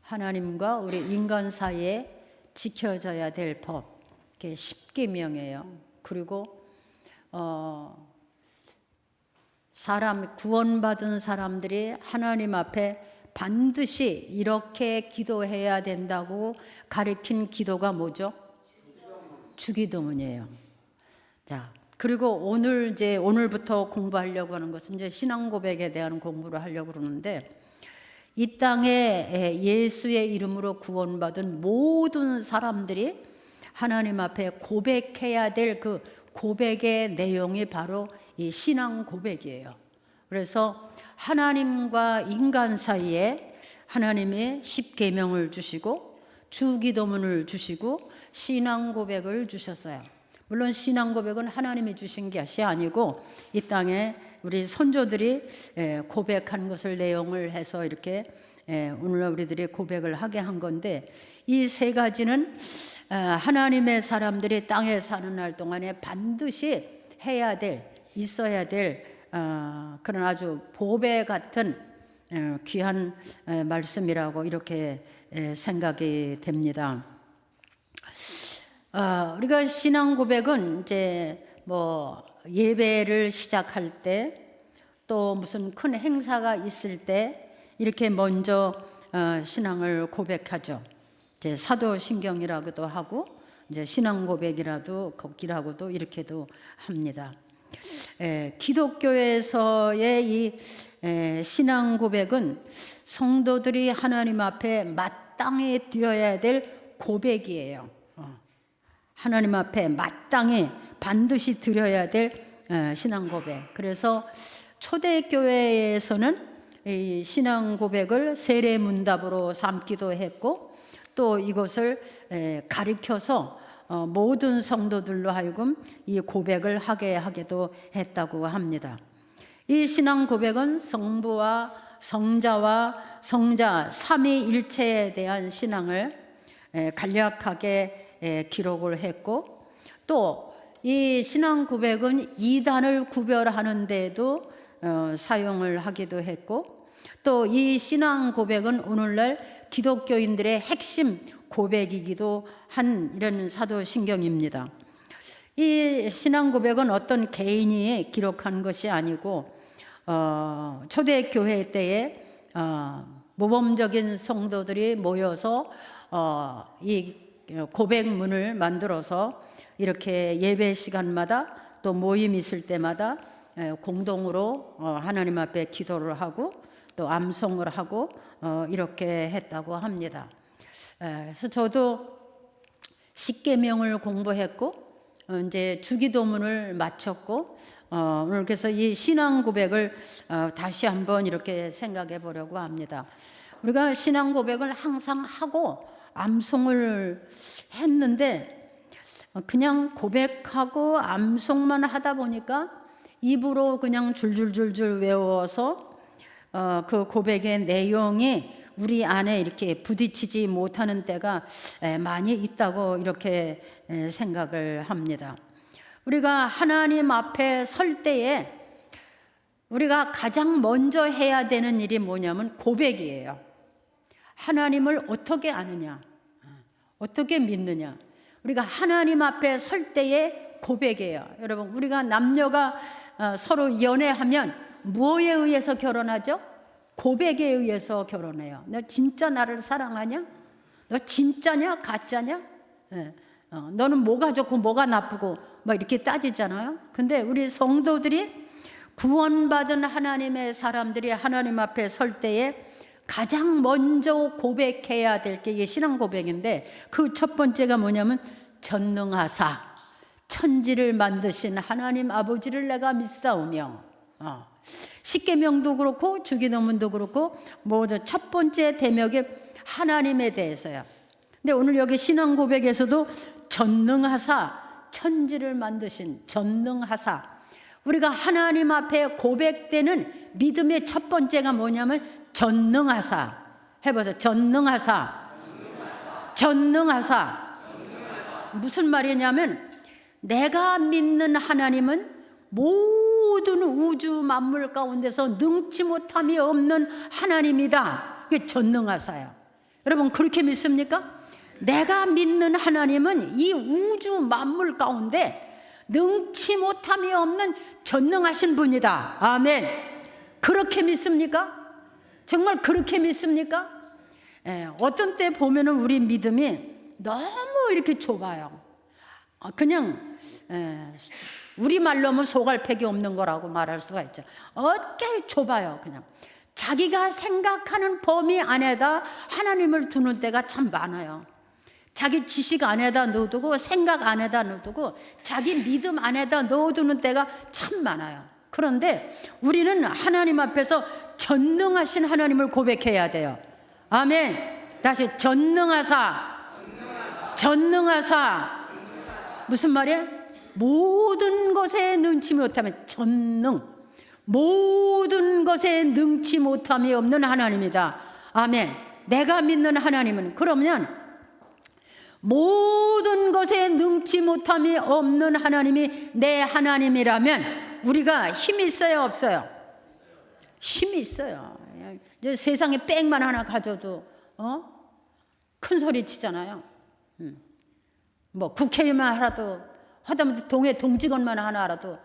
하나님과 우리 인간 사이에 지켜져야 될 법, 이게 10계명이에요. 그리고 구원받은 사람들이 하나님 앞에 반드시 이렇게 기도해야 된다고 가르친 기도가 뭐죠? 주기도문이에요. 자, 그리고 오늘부터 공부하려고 하는 것은 이제 신앙 고백에 대한 공부를 하려고 그러는데, 이 땅에 예수의 이름으로 구원받은 모든 사람들이 하나님 앞에 고백해야 될 그 고백의 내용이 바로 이 신앙 고백이에요. 그래서 하나님과 인간 사이에 하나님이 10계명을 주시고 주기도문을 주시고 신앙 고백을 주셨어요. 물론 신앙 고백은 하나님이 주신 것이 아니고 이 땅에 우리 선조들이 고백한 것을 내용을 해서 이렇게 오늘날 우리들이 고백을 하게 한 건데, 이 세 가지는 하나님의 사람들이 땅에 사는 날 동안에 반드시 해야 될, 있어야 될 그런 아주 보배 같은 귀한 말씀이라고 이렇게 생각이 됩니다. 우리가 신앙 고백은 이제 예배를 시작할 때, 또 무슨 큰 행사가 있을 때 이렇게 먼저 신앙을 고백하죠. 이제 사도신경이라고도 하고 이제 신앙 고백이라고도 이렇게도 합니다. 기독교에서의 이 신앙 고백은 성도들이 하나님 앞에 마땅히 드려야 될 고백이에요. 하나님 앞에 마땅히 반드시 드려야 될 신앙 고백. 그래서 초대교회에서는 이 신앙 고백을 세례문답으로 삼기도 했고, 또 이것을 가르쳐서 모든 성도들로 하여금 이 고백을 하게 하기도 했다고 합니다. 이 신앙 고백은 성부와 성자와 성자 삼위일체에 대한 신앙을 간략하게 기록을 했고, 또 이 신앙 고백은 이단을 구별하는 데도 사용을 하기도 했고, 또 이 신앙 고백은 오늘날 기독교인들의 핵심 고백이기도 한 이런 사도신경입니다. 이 신앙 고백은 어떤 개인이 기록한 것이 아니고 초대교회 때에 모범적인 성도들이 모여서 이 고백문을 만들어서 이렇게 예배 시간마다 또 모임 있을 때마다 공동으로 하나님 앞에 기도를 하고 또 암송을 하고 이렇게 했다고 합니다. 그래서 저도 10계명을 공부했고 이제 주기도문을 마쳤고 오늘 그래서 이 신앙 고백을 다시 한번 이렇게 생각해 보려고 합니다. 우리가 신앙 고백을 항상 하고 암송을 했는데, 그냥 고백하고 암송만 하다 보니까 입으로 그냥 줄줄줄줄 외워서 그 고백의 내용이 우리 안에 이렇게 부딪히지 못하는 때가 많이 있다고 이렇게 생각을 합니다. 우리가 하나님 앞에 설 때에 우리가 가장 먼저 해야 되는 일이 뭐냐면 고백이에요. 하나님을 어떻게 아느냐, 어떻게 믿느냐. 우리가 하나님 앞에 설 때의 고백이에요. 여러분, 우리가 남녀가 서로 연애하면 뭐에 의해서 결혼하죠? 고백에 의해서 결혼해요. 너 진짜 나를 사랑하냐? 너 진짜냐? 가짜냐? 너는 뭐가 좋고 뭐가 나쁘고 막 이렇게 따지잖아요. 근데 우리 성도들이 구원받은 하나님의 사람들이 하나님 앞에 설 때에 가장 먼저 고백해야 될 게 이게 신앙 고백인데, 그 첫 번째가 뭐냐면 전능하사 천지를 만드신 하나님 아버지를 내가 믿사오며, 10계명도 그렇고 주기도문도 그렇고 모두 첫 번째 대목이 하나님에 대해서요. 근데 오늘 여기 신앙 고백에서도 전능하사 천지를 만드신 전능하사, 우리가 하나님 앞에 고백되는 믿음의 첫 번째가 뭐냐면 전능하사. 해보세요. 전능하사. 전능하사. 무슨 말이냐면 내가 믿는 하나님은 모든 우주 만물 가운데서 능치 못함이 없는 하나님이다. 이게 전능하사야. 여러분 그렇게 믿습니까? 내가 믿는 하나님은 이 우주 만물 가운데 능치 못함이 없는 전능하신 분이다. 아멘. 그렇게 믿습니까? 정말 그렇게 믿습니까? 어떤 때 보면은 우리 믿음이 너무 이렇게 좁아요. 그냥 우리말로 하면 소갈팩이 없는 거라고 말할 수가 있죠. 어깨 좁아요. 그냥 자기가 생각하는 범위 안에다 하나님을 두는 때가 참 많아요. 자기 지식 안에다 넣어두고 생각 안에다 넣어두고 자기 믿음 안에다 넣어두는 때가 참 많아요. 그런데 우리는 하나님 앞에서 전능하신 하나님을 고백해야 돼요. 아멘. 다시 전능하사. 무슨 말이에요? 모든 것에 능치 못하면 전능. 모든 것에 능치 못함이 없는 하나님이다. 아멘. 내가 믿는 하나님은 그러면 모든 것에 능치 못함이 없는 하나님이 내 하나님이라면 우리가 힘이 있어요, 없어요? 힘이 있어요. 이제 세상에 백만 하나 가져도 큰 소리 치잖아요. 뭐 국회의원만 하라도 하다못해 동해 동직원만 하나 알아도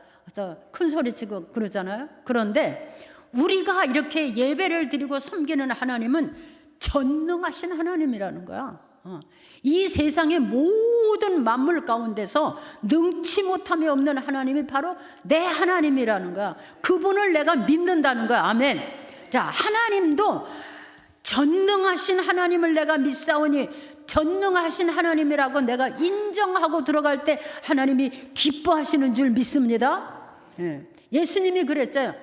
큰 소리 치고 그러잖아요. 그런데 우리가 이렇게 예배를 드리고 섬기는 하나님은 전능하신 하나님이라는 거야. 이 세상의 모든 만물 가운데서 능치 못함이 없는 하나님이 바로 내 하나님이라는 거야. 그분을 내가 믿는다는 거야. 아멘. 자, 하나님도 전능하신 하나님을 내가 믿사오니 전능하신 하나님이라고 내가 인정하고 들어갈 때 하나님이 기뻐하시는 줄 믿습니다. 예수님이 그랬어요.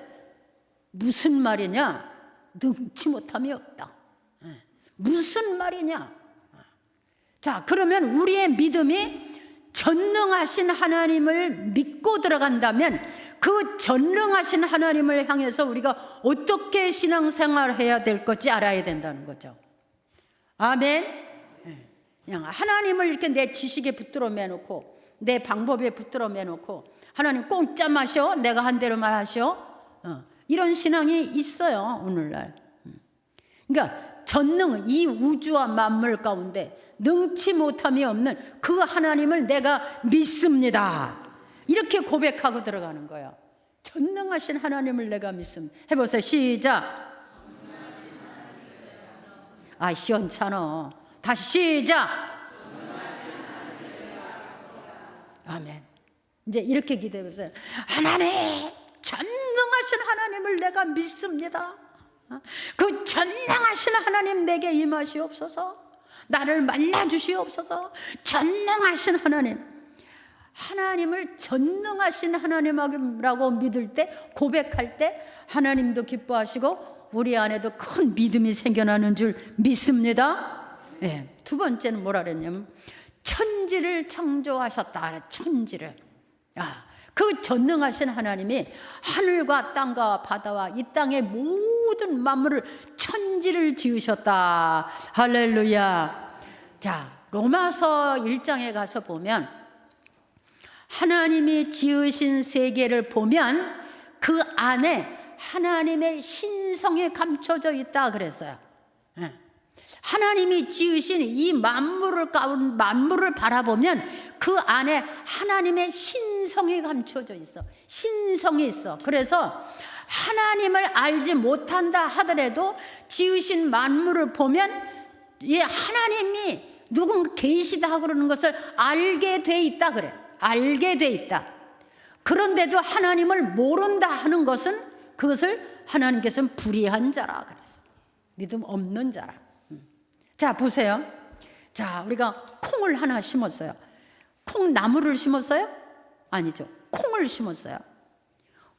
무슨 말이냐? 능치 못함이 없다. 무슨 말이냐? 자, 그러면 우리의 믿음이 전능하신 하나님을 믿고 들어간다면 그 전능하신 하나님을 향해서 우리가 어떻게 신앙생활을 해야 될 건지 알아야 된다는 거죠. 아멘. 그냥 하나님을 이렇게 내 지식에 붙들어 매놓고 내 방법에 붙들어 매놓고 하나님 공짜 마셔 내가 한 대로 말하시오, 이런 신앙이 있어요 오늘날. 그러니까 전능, 이 우주와 만물 가운데 능치 못함이 없는 그 하나님을 내가 믿습니다. 이렇게 고백하고 들어가는 거예요. 전능하신 하나님을 내가 믿습니다. 해보세요. 시작. 아, 시원찮어. 다시 시작. 아멘. 이제 이렇게 기도해보세요. 하나님, 전능하신 하나님을 내가 믿습니다. 그 전능하신 하나님 내게 임하시옵소서. 나를 만나주시옵소서. 전능하신 하나님, 하나님을 전능하신 하나님이라고 믿을 때, 고백할 때 하나님도 기뻐하시고 우리 안에도 큰 믿음이 생겨나는 줄 믿습니다. 네, 두 번째는 뭐라 그랬냐면 천지를 창조하셨다. 천지를. 그 전능하신 하나님이 하늘과 땅과 바다와 이 땅의 모든 만물을 천지를 지으셨다. 할렐루야. 자, 로마서 1장에 가서 보면 하나님이 지으신 세계를 보면 그 안에 하나님의 신성이 감춰져 있다 그랬어요. 하나님이 지으신 이 만물을 바라보면 그 안에 하나님의 신성이 감춰져 있어. 신성이 있어. 그래서 하나님을 알지 못한다 하더라도 지으신 만물을 보면 이 하나님이 누군가 계시다 그러는 것을 알게 돼 있다 그래. 알게 돼 있다. 그런데도 하나님을 모른다 하는 것은 그것을 하나님께서는 불의한 자라 그랬어. 믿음 없는 자라. 자, 보세요. 자, 우리가 콩을 하나 심었어요. 콩나무를 심었어요? 아니죠. 콩을 심었어요.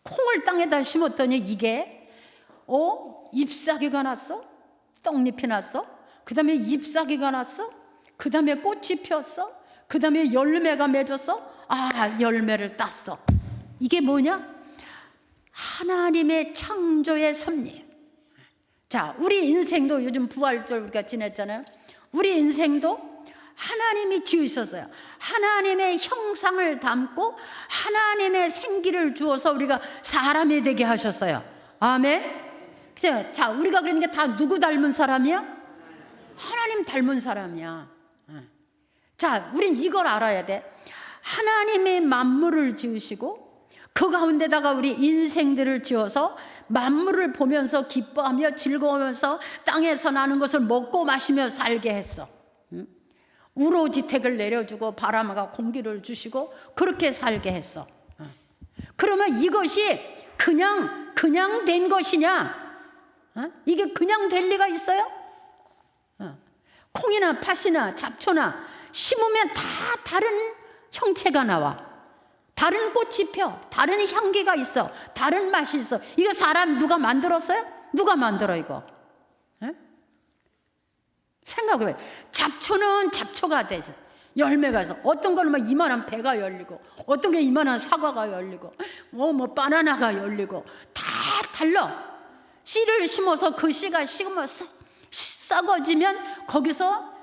콩을 땅에다 심었더니 이게 잎사귀가 났어? 떡잎이 났어? 그 다음에 잎사귀가 났어? 그 다음에 꽃이 피었어? 그 다음에 열매가 맺었어? 열매를 땄어. 이게 뭐냐? 하나님의 창조의 섭리. 자, 우리 인생도 요즘 부활절 우리가 지냈잖아요. 우리 인생도 하나님이 지으셨어요. 하나님의 형상을 담고 하나님의 생기를 주어서 우리가 사람이 되게 하셨어요. 아멘. 자, 우리가 그러니까 다 누구 닮은 사람이야? 하나님 닮은 사람이야. 자, 우린 이걸 알아야 돼. 하나님의 만물을 지으시고 그 가운데다가 우리 인생들을 지어서 만물을 보면서 기뻐하며 즐거우면서 땅에서 나는 것을 먹고 마시며 살게 했어. 우로지택을 내려주고 바람과 공기를 주시고 그렇게 살게 했어. 그러면 이것이 그냥 된 것이냐? 이게 그냥 될 리가 있어요? 콩이나 팥이나 잡초나 심으면 다 다른 형체가 나와. 다른 꽃이 펴. 다른 향기가 있어. 다른 맛이 있어. 이거 사람 누가 만들었어요? 누가 만들어 이거? 생각해. 잡초는 잡초가 되지. 열매가 있어. 어떤 거는 막 이만한 배가 열리고, 어떤 게 이만한 사과가 열리고, 뭐 바나나가 열리고, 다 달라. 씨를 심어서 그 씨가 식으면 썩어지면 거기서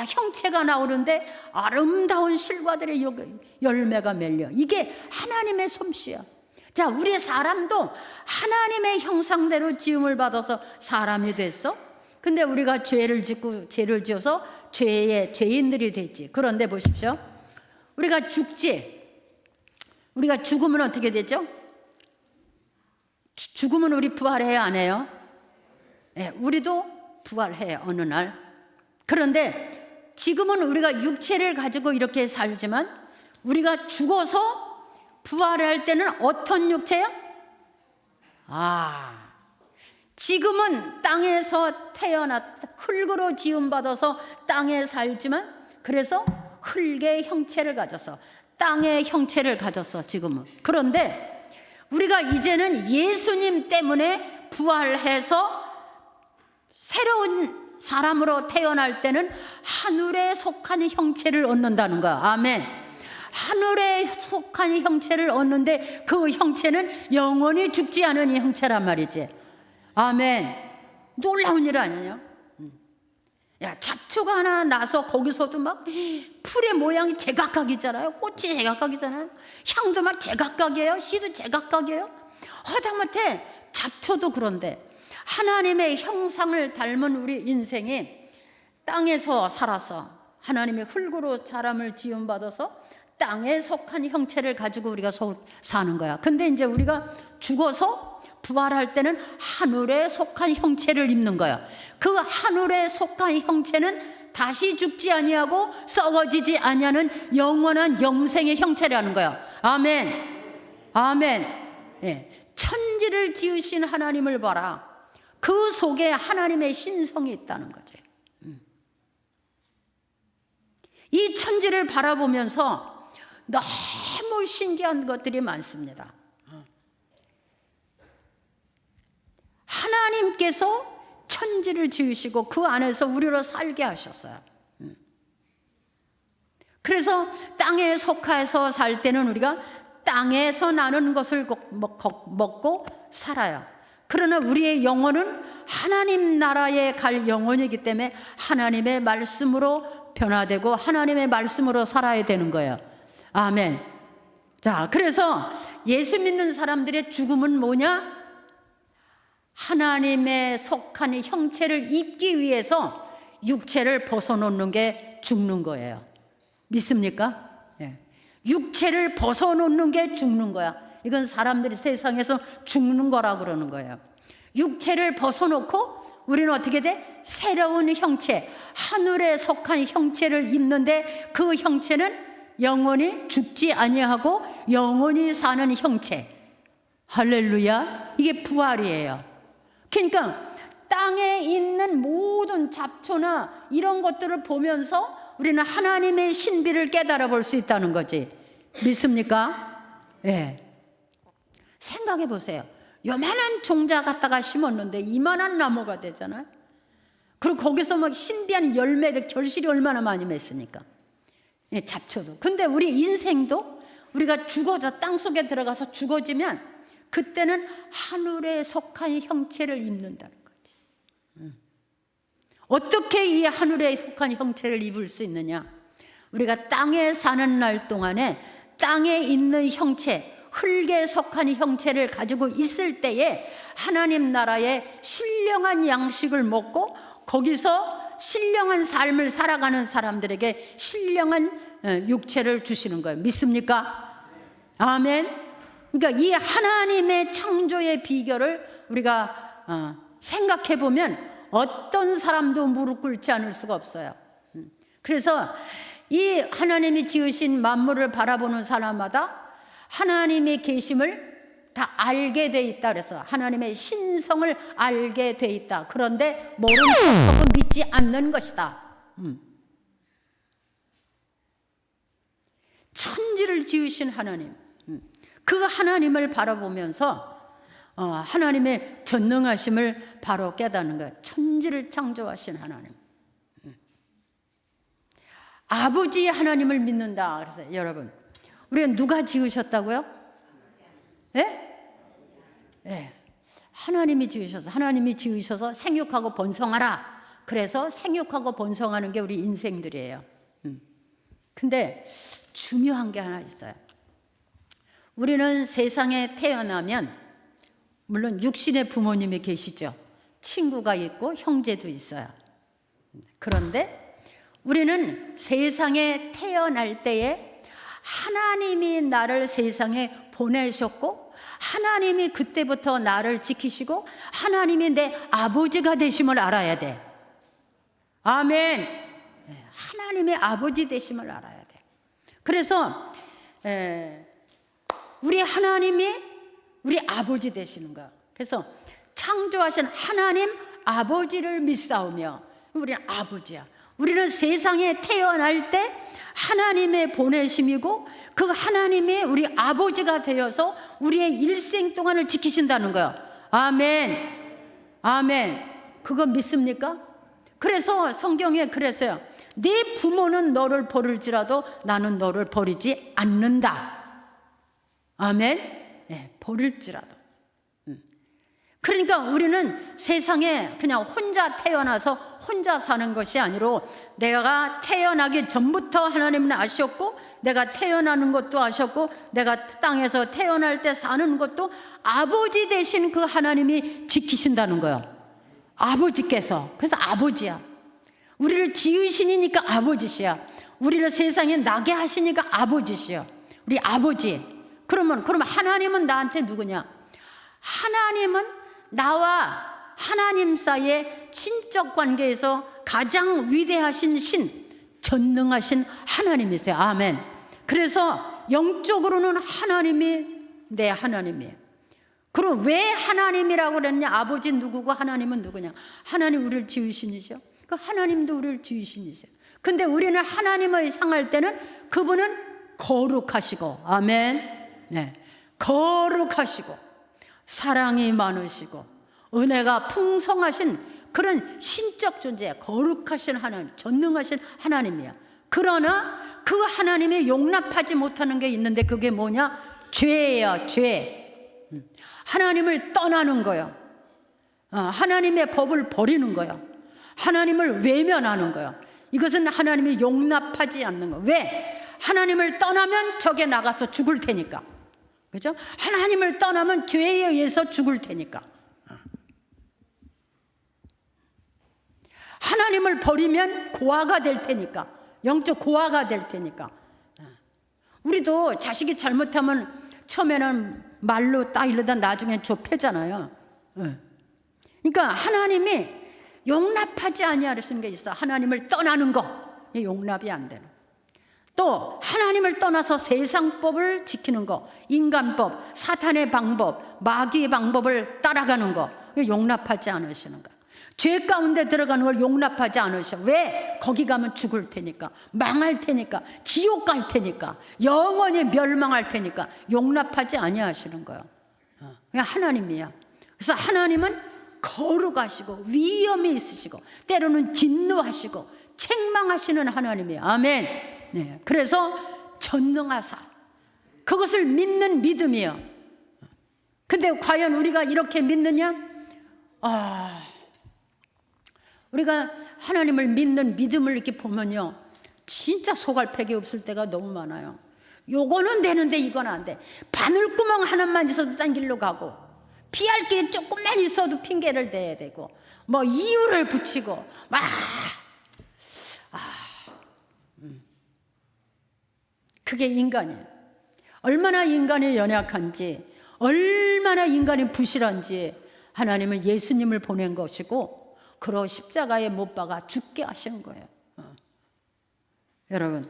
형체가 나오는데 아름다운 실과들의 열매가 맺려. 이게 하나님의 솜씨야. 자, 우리 사람도 하나님의 형상대로 지음을 받아서 사람이 됐어. 근데 우리가 죄를 지어서 죄인들이 됐지. 그런데 보십시오. 우리가 죽지. 우리가 죽으면 어떻게 되죠? 죽으면 우리 부활해야 안 해요? 네, 우리도 부활해요, 어느 날. 그런데 지금은 우리가 육체를 가지고 이렇게 살지만 우리가 죽어서 부활할 때는 어떤 육체야? 지금은 땅에서 흙으로 지음받아서 땅에 살지만 그래서 흙의 형체를 가졌어. 땅의 형체를 가졌어, 지금은. 그런데 우리가 이제는 예수님 때문에 부활해서 새로운 사람으로 태어날 때는 하늘에 속한 형체를 얻는다는 거야. 아멘. 하늘에 속한 형체를 얻는데 그 형체는 영원히 죽지 않은 형체란 말이지. 아멘. 놀라운 일 아니냐? 야, 잡초가 하나 나서 거기서도 막 풀의 모양이 제각각이잖아요. 꽃이 제각각이잖아요. 향도 막 제각각이에요. 씨도 제각각이에요. 하다못해 잡초도 그런데 하나님의 형상을 닮은 우리 인생이 땅에서 살아서 하나님의 흙으로 사람을 지음받아서 땅에 속한 형체를 가지고 우리가 사는 거야. 근데 이제 우리가 죽어서 부활할 때는 하늘에 속한 형체를 입는 거야. 그 하늘에 속한 형체는 다시 죽지 아니하고 썩어지지 아니하는 영원한 영생의 형체라는 거야. 아멘. 아멘. 예. 천지를 지으신 하나님을 봐라. 그 속에 하나님의 신성이 있다는 거지. 이 천지를 바라보면서 너무 신기한 것들이 많습니다. 하나님께서 천지를 지으시고 그 안에서 우리로 살게 하셨어요. 그래서 땅에 속해서 살 때는 우리가 땅에서 나는 것을 먹고 살아요. 그러나 우리의 영혼은 하나님 나라에 갈 영혼이기 때문에 하나님의 말씀으로 변화되고 하나님의 말씀으로 살아야 되는 거예요. 아멘. 자, 그래서 예수 믿는 사람들의 죽음은 뭐냐? 하나님의 속한 형체를 입기 위해서 육체를 벗어놓는 게 죽는 거예요. 믿습니까? 예. 육체를 벗어놓는 게 죽는 거야. 이건 사람들이 세상에서 죽는 거라고 그러는 거예요. 육체를 벗어놓고 우리는 어떻게 돼? 새로운 형체, 하늘에 속한 형체를 입는데 그 형체는 영원히 죽지 아니하고 영원히 사는 형체. 할렐루야. 이게 부활이에요. 그러니까 땅에 있는 모든 잡초나 이런 것들을 보면서 우리는 하나님의 신비를 깨달아 볼 수 있다는 거지. 믿습니까? 예. 생각해 보세요. 요만한 종자 갖다가 심었는데 이만한 나무가 되잖아요. 그리고 거기서 막 신비한 열매들, 결실이 얼마나 많이 맺습니까? 예, 잡초도. 근데 우리 인생도 우리가 죽어서 땅속에 들어가서 죽어지면 그때는 하늘에 속한 형체를 입는다는 거지. 어떻게 이 하늘에 속한 형체를 입을 수 있느냐? 우리가 땅에 사는 날 동안에 땅에 있는 형체, 흙에 속한 형체를 가지고 있을 때에 하나님 나라의 신령한 양식을 먹고 거기서 신령한 삶을 살아가는 사람들에게 신령한 육체를 주시는 거예요. 믿습니까? 아멘. 그러니까 이 하나님의 창조의 비결을 우리가 생각해 보면 어떤 사람도 무릎 꿇지 않을 수가 없어요. 그래서 이 하나님이 지으신 만물을 바라보는 사람마다 하나님의 계심을 다 알게 돼 있다. 그래서 하나님의 신성을 알게 돼 있다. 그런데 모른 척하고 믿지 않는 것이다. 천지를 지으신 하나님, 그 하나님을 바라보면서 하나님의 전능하심을 바로 깨닫는 거예요. 천지를 창조하신 하나님, 아버지 하나님을 믿는다. 그래서 여러분, 우리가 누가 지으셨다고요? 예? 예. 하나님이 지으셔서 생육하고 번성하라. 그래서 생육하고 번성하는 게 우리 인생들이에요. 근데 중요한 게 하나 있어요. 우리는 세상에 태어나면 물론 육신의 부모님이 계시죠. 친구가 있고 형제도 있어요. 그런데 우리는 세상에 태어날 때에 하나님이 나를 세상에 보내셨고 하나님이 그때부터 나를 지키시고 하나님이 내 아버지가 되심을 알아야 돼. 아멘. 하나님의 아버지 되심을 알아야 돼. 그래서 우리 하나님이 우리 아버지 되시는 거야. 그래서 창조하신 하나님 아버지를 믿사오며, 우리는 아버지야. 우리는 세상에 태어날 때 하나님의 보내심이고 그 하나님이 우리 아버지가 되어서 우리의 일생 동안을 지키신다는 거예요. 아멘. 아멘. 그거 믿습니까? 그래서 성경에 그랬어요. 네 부모는 너를 버릴지라도 나는 너를 버리지 않는다. 아멘. 네, 버릴지라도. 그러니까 우리는 세상에 그냥 혼자 태어나서 혼자 사는 것이 아니라 내가 태어나기 전부터 하나님은 아셨고 내가 태어나는 것도 아셨고 내가 땅에서 태어날 때 사는 것도 아버지 되신 그 하나님이 지키신다는 거예요. 아버지께서. 그래서 아버지야. 우리를 지으시니까 아버지시야. 우리를 세상에 나게 하시니까 아버지시야. 우리 아버지. 그럼 하나님은 나한테 누구냐? 하나님은 나와 하나님 사이의 친적 관계에서 가장 위대하신 신, 전능하신 하나님이세요. 아멘. 그래서 영적으로는 하나님이 내 하나님이에요. 그럼 왜 하나님이라고 그랬냐? 아버지 누구고 하나님은 누구냐? 하나님 우리를 지으신이죠. 그 하나님도 우리를 지으신이죠. 근데 우리는 하나님을 상할 때는 그분은 거룩하시고, 아멘. 네, 거룩하시고 사랑이 많으시고 은혜가 풍성하신 그런 신적 존재야. 거룩하신 하나님, 전능하신 하나님이야. 그러나 그 하나님이 용납하지 못하는 게 있는데 그게 뭐냐? 죄예요. 죄. 하나님을 떠나는 거예요. 하나님의 법을 버리는 거예요. 하나님을 외면하는 거예요. 이것은 하나님이 용납하지 않는 거예요. 왜? 하나님을 떠나면 적에 나가서 죽을 테니까. 그죠? 하나님을 떠나면 죄에 의해서 죽을 테니까. 하나님을 버리면 고아가 될 테니까. 영적 고아가 될 테니까. 우리도 자식이 잘못하면 처음에는 말로 딱 이러다 나중에 좁혀잖아요. 그러니까 하나님이 용납하지 아니하시는 게 있어. 하나님을 떠나는 거. 용납이 안 되는. 또 하나님을 떠나서 세상법을 지키는 거, 인간법, 사탄의 방법, 마귀의 방법을 따라가는 거, 용납하지 않으시는 거. 죄 가운데 들어가는 걸 용납하지 않으셔. 왜? 거기 가면 죽을 테니까, 망할 테니까, 지옥 갈 테니까, 영원히 멸망할 테니까 용납하지 아니하시는 거예요. 그냥 하나님이야. 그래서 하나님은 거룩하시고 위엄이 있으시고 때로는 진노하시고 책망하시는 하나님이에요. 아멘. 네, 그래서 전능하사, 그것을 믿는 믿음이에요. 근데 과연 우리가 이렇게 믿느냐? 우리가 하나님을 믿는 믿음을 이렇게 보면요, 진짜 소갈팩이 없을 때가 너무 많아요. 요거는 되는데 이건 안 돼. 바늘구멍 하나만 있어도 딴 길로 가고, 피할 길이 조금만 있어도 핑계를 대야 되고, 뭐 이유를 붙이고 막 그게 인간이에요. 얼마나 인간이 연약한지, 얼마나 인간이 부실한지 하나님은 예수님을 보낸 것이고 그로 십자가에 못 박아 죽게 하신 거예요. 여러분,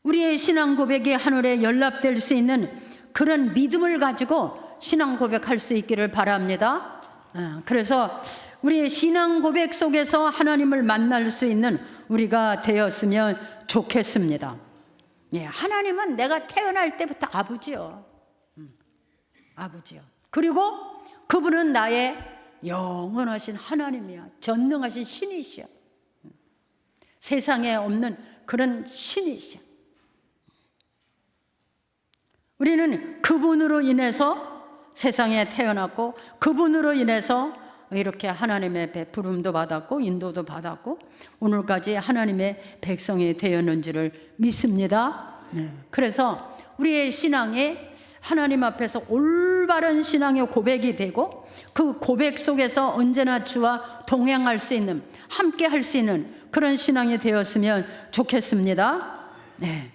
우리의 신앙 고백이 하늘에 연락될 수 있는 그런 믿음을 가지고 신앙 고백할 수 있기를 바랍니다. 그래서 우리의 신앙 고백 속에서 하나님을 만날 수 있는 우리가 되었으면 좋겠습니다. 예, 하나님은 내가 태어날 때부터 아버지요. 아버지요. 그리고 그분은 나의 영원하신 하나님이야. 전능하신 신이시여. 세상에 없는 그런 신이시여. 우리는 그분으로 인해서 세상에 태어났고 그분으로 인해서 이렇게 하나님의 부름도 받았고 인도도 받았고 오늘까지 하나님의 백성이 되었는지를 믿습니다. 그래서 우리의 신앙이 하나님 앞에서 올바른 신앙의 고백이 되고 그 고백 속에서 언제나 주와 동행할 수 있는, 함께 할 수 있는 그런 신앙이 되었으면 좋겠습니다. 네.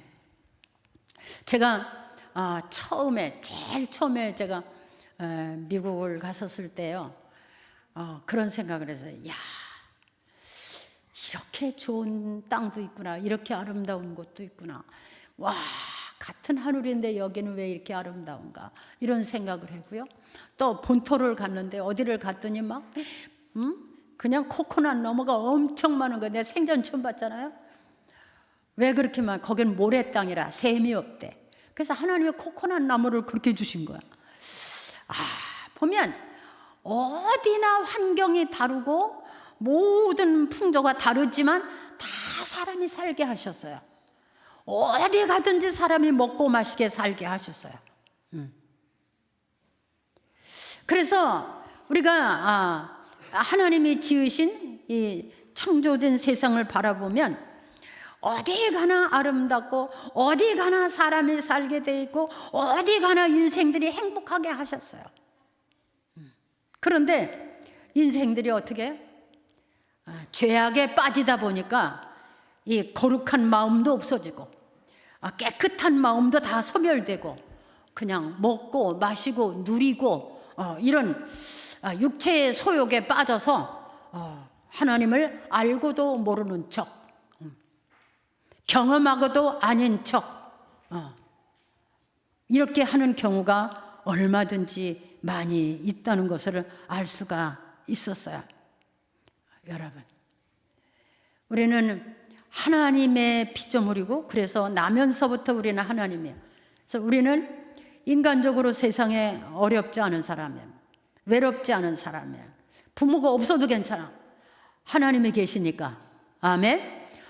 제가 제일 처음에 제가 미국을 갔었을 때요, 그런 생각을 했어요. 야, 이렇게 좋은 땅도 있구나, 이렇게 아름다운 곳도 있구나. 와, 같은 하늘인데 여기는 왜 이렇게 아름다운가, 이런 생각을 했고요. 또 본토를 갔는데 어디를 갔더니 막 그냥 코코넛 나무가 엄청 많은 거예요. 내가 생전 처음 봤잖아요. 왜 그렇게 많아? 거기는 모래 땅이라 샘이 없대. 그래서 하나님이 코코넛 나무를 그렇게 주신 거야. 보면 어디나 환경이 다르고 모든 풍조가 다르지만 다 사람이 살게 하셨어요. 어디 가든지 사람이 먹고 마시게 살게 하셨어요. 그래서 우리가 하나님이 지으신 이 창조된 세상을 바라보면 어디 가나 아름답고 어디 가나 사람이 살게 돼 있고 어디 가나 인생들이 행복하게 하셨어요. 그런데 인생들이 어떻게 죄악에 빠지다 보니까 이 거룩한 마음도 없어지고 깨끗한 마음도 다 소멸되고 그냥 먹고 마시고 누리고 이런 육체의 소욕에 빠져서 하나님을 알고도 모르는 척, 경험하고도 아닌 척 이렇게 하는 경우가 얼마든지 많이 있다는 것을 알 수가 있었어요. 여러분, 우리는 하나님의 피조물이고 그래서 나면서부터 우리는 하나님이에요. 그래서 우리는 인간적으로 세상에 어렵지 않은 사람이에요. 외롭지 않은 사람이에요. 부모가 없어도 괜찮아. 하나님이 계시니까. 아멘.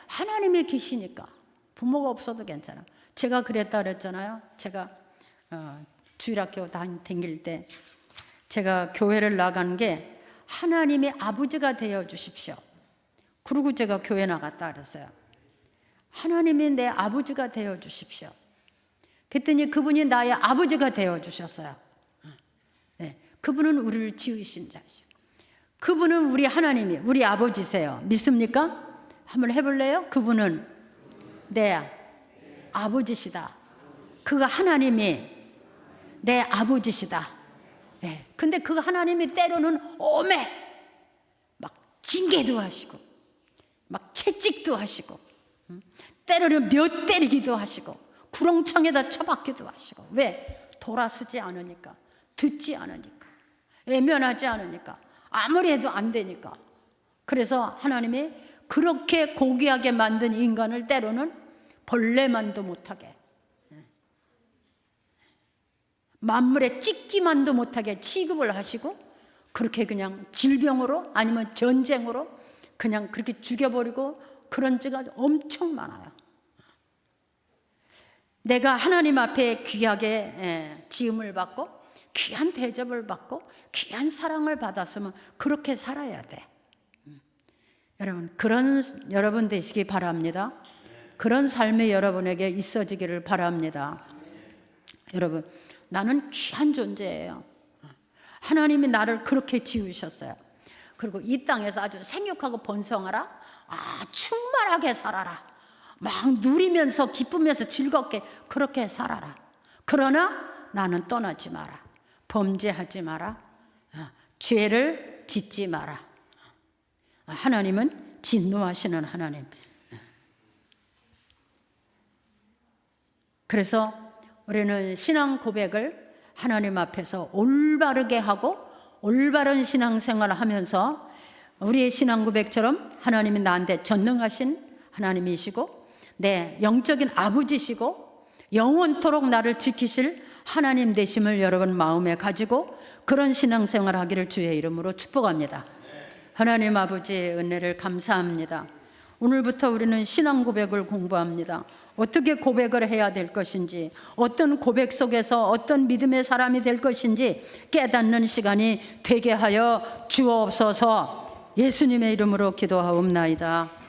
하나님이 계시니까 부모가 없어도 괜찮아. 제가 그랬다 그랬잖아요. 제가 주일학교 다닐 때 제가 교회를 나간 게 하나님이 아버지가 되어 주십시오. 그리고 제가 교회 나갔다 그랬어요. 하나님이 내 아버지가 되어 주십시오. 그랬더니 그분이 나의 아버지가 되어 주셨어요. 네, 그분은 우리를 지으신 자시오. 그분은 우리 하나님이 우리 아버지세요. 믿습니까? 한번 해볼래요? 그분은 내 아버지시다. 그 하나님이 내 아버지시다. 네, 근데 그 하나님이 때로는 오매 막 징계도 하시고 막 채찍도 하시고 때로는 몇 때리기도 하시고 구렁청에다 쳐박기도 하시고. 왜? 돌아서지 않으니까, 듣지 않으니까, 외면하지 않으니까, 아무리 해도 안 되니까. 그래서 하나님이 그렇게 고귀하게 만든 인간을 때로는 벌레만도 못하게, 만물에 찍기만도 못하게 취급을 하시고 그렇게 그냥 질병으로 아니면 전쟁으로 그냥 그렇게 죽여버리고 그런 죄가 엄청 많아요. 내가 하나님 앞에 귀하게 지음을 받고 귀한 대접을 받고 귀한 사랑을 받았으면 그렇게 살아야 돼. 여러분, 그런 여러분 되시기 바랍니다. 그런 삶이 여러분에게 있어지기를 바랍니다. 여러분, 나는 귀한 존재예요. 하나님이 나를 그렇게 지으셨어요. 그리고 이 땅에서 아주 생육하고 번성하라. 충만하게 살아라. 막 누리면서 기쁘면서 즐겁게 그렇게 살아라. 그러나 나는 떠나지 마라. 범죄하지 마라. 죄를 짓지 마라. 하나님은 진노하시는 하나님. 그래서 우리는 신앙 고백을 하나님 앞에서 올바르게 하고 올바른 신앙생활을 하면서 우리의 신앙 고백처럼 하나님이 나한테 전능하신 하나님이시고 내 영적인 아버지시고 영원토록 나를 지키실 하나님 되심을 여러분 마음에 가지고 그런 신앙생활을 하기를 주의 이름으로 축복합니다. 하나님 아버지의 은혜를 감사합니다. 오늘부터 우리는 신앙 고백을 공부합니다. 어떻게 고백을 해야 될 것인지, 어떤 고백 속에서 어떤 믿음의 사람이 될 것인지 깨닫는 시간이 되게 하여 주옵소서. 예수님의 이름으로 기도하옵나이다.